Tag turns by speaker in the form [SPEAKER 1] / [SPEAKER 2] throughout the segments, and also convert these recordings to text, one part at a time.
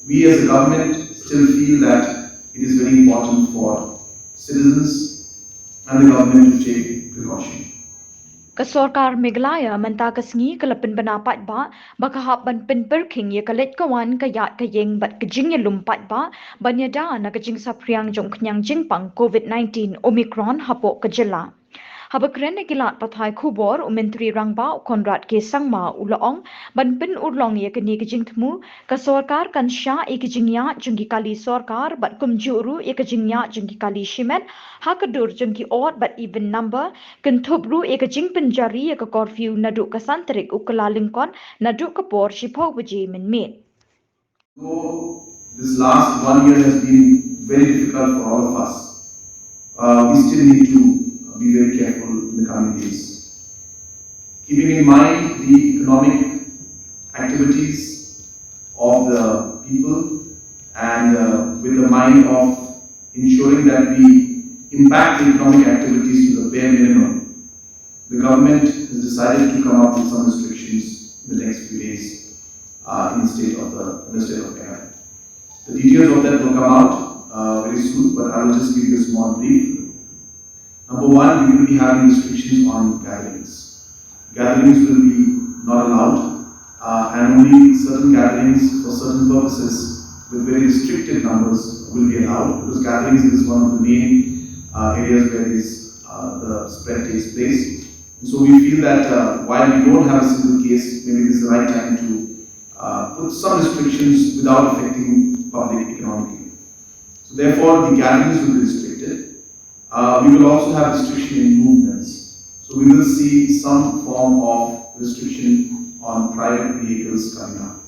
[SPEAKER 1] we as a government still feel that it is very important for citizens and the government to take precaution.
[SPEAKER 2] Ka Sorkar Meghalaya menta ka sngi ka lapin banapat ba bakahap ban jingpyrkhing ye kalet kawan ka yat ka yeng bat ka jing ye lumpat ba banyada na ka jing sapriang jong khniang jingpang Covid-19 Omicron hapo ka jela. Habakren na kilat pathai khubor Menteri Rangba Konrad ke sangma ulaong banpin urlong ye kini kijing temu ka Sorkar kan sya e kijingya jungki kali Sorkar bat kumjuru e kijingya jungki kali shimet hakadur jungki ot bat even number kan thubru e kijing penjari e ka curfew naduk ka santrik ukalalingkon naduk ka por shipo waje min mit.
[SPEAKER 1] So this last 1 year has been very difficult for all of us. We still need to be very careful in the coming days. Keeping in mind the economic activities of the people and with the mind of ensuring that we impact the economic activities to the bare minimum, the government has decided to come up with some restrictions in the next few days in the state of Meghalaya. The details of that will come out very soon, but I will just give you a small brief. Number one, we will be having restrictions on gatherings. Gatherings will be not allowed, and only certain gatherings for certain purposes with very restricted numbers will be allowed, because gatherings is one of the main areas where the spread takes place. And so we feel that while we don't have a single case, maybe this is the right time to put some restrictions without affecting public economically. So therefore, the gatherings will be restricted. We will also have restriction in movements. So we will see some form of restriction on private vehicles coming up.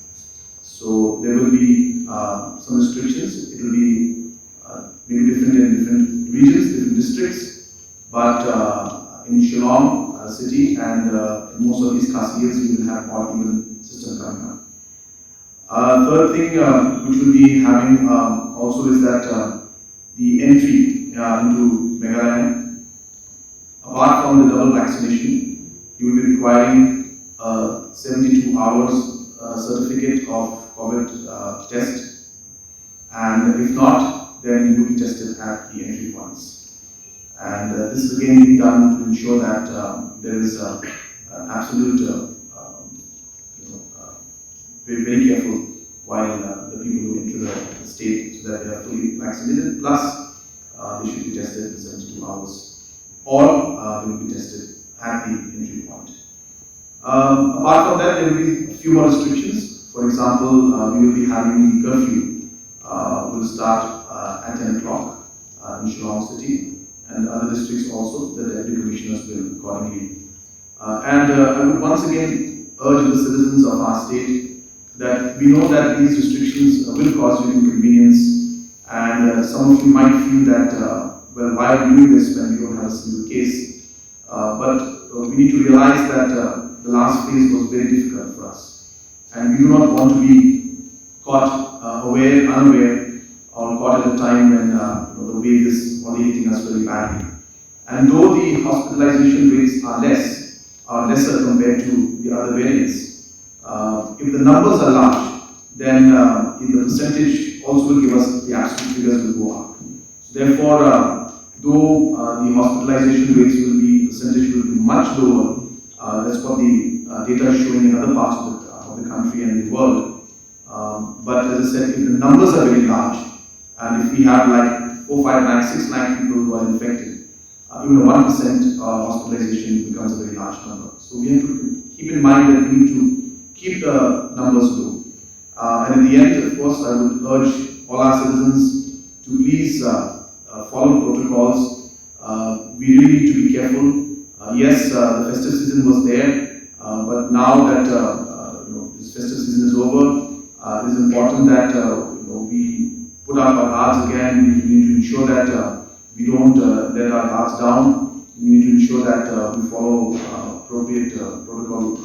[SPEAKER 1] So there will be some restrictions. It will be maybe different in different regions, different districts. But in Shillong city and in most of these casiers, we will have odd even system coming up. Third thing which we'll be having also is that the entry into Meghalaya, apart from the double vaccination, you will be requiring a 72 hours certificate of COVID test, and if not, then you will be tested at the entry points. And this is again being done to ensure that there is absolute very careful while the people who enter the state, so that they are fully vaccinated, plus they should be tested in 72 hours, or they will be tested at the entry point. Apart from that, there will be a few more restrictions. For example, we will be having the curfew will start at 10 o'clock in Shillong city, and other districts also, the deputy commissioners will accordingly. And I would once again urge the citizens of our state that we know that these restrictions will cause you inconvenience, and some of you might feel that, well, why are we doing this when we don't have a single case? But we need to realize that the last phase was very difficult for us, and we do not want to be caught unaware, or caught at a time when the wave is only hitting us very badly. And though the hospitalization rates are lesser compared to the other variants, if the numbers are large, then the percentage also will give us the absolute figures will go up. So therefore, though the hospitalization rates percentage will be much lower, that's what the data is showing in other parts of the country and the world. But as I said, if the numbers are very large, and if we have like 4, 5 lakh, 6 lakh people who are infected, even a 1% hospitalization becomes a very large number. So we have to keep in mind that we need to keep the numbers low. And in the end, of course, I would urge all our citizens to please follow protocols. We really need to be careful. Yes, the festive season was there, but now that this festive season is over, it is important that we put up our guards again. We need to ensure that we don't let our guards down. We need to ensure that we follow appropriate protocols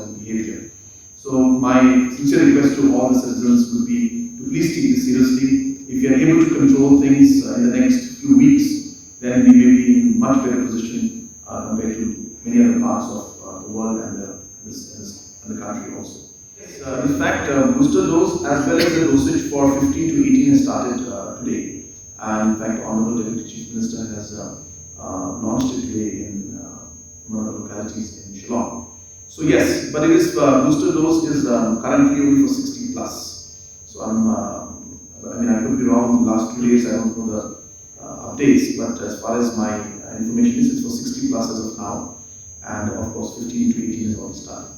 [SPEAKER 1] and behavior. So my sincere request to all the citizens would be to please take this seriously. If you are able to control things in the next few weeks, then we may be in much better position compared to many other parts of the world and the country also. in fact, booster dose as well as the dosage for 15 to 18 has started today. And in fact, Honorable Deputy Chief Minister has launched it today in one of the localities in Shillong. So yes, but it is booster dose is currently only for 60 plus. So I mean, I could be wrong. The last 2 days I don't know the updates, but as far as my information is, it's for 60 plus as of now, and of course 15 to 18 is already started.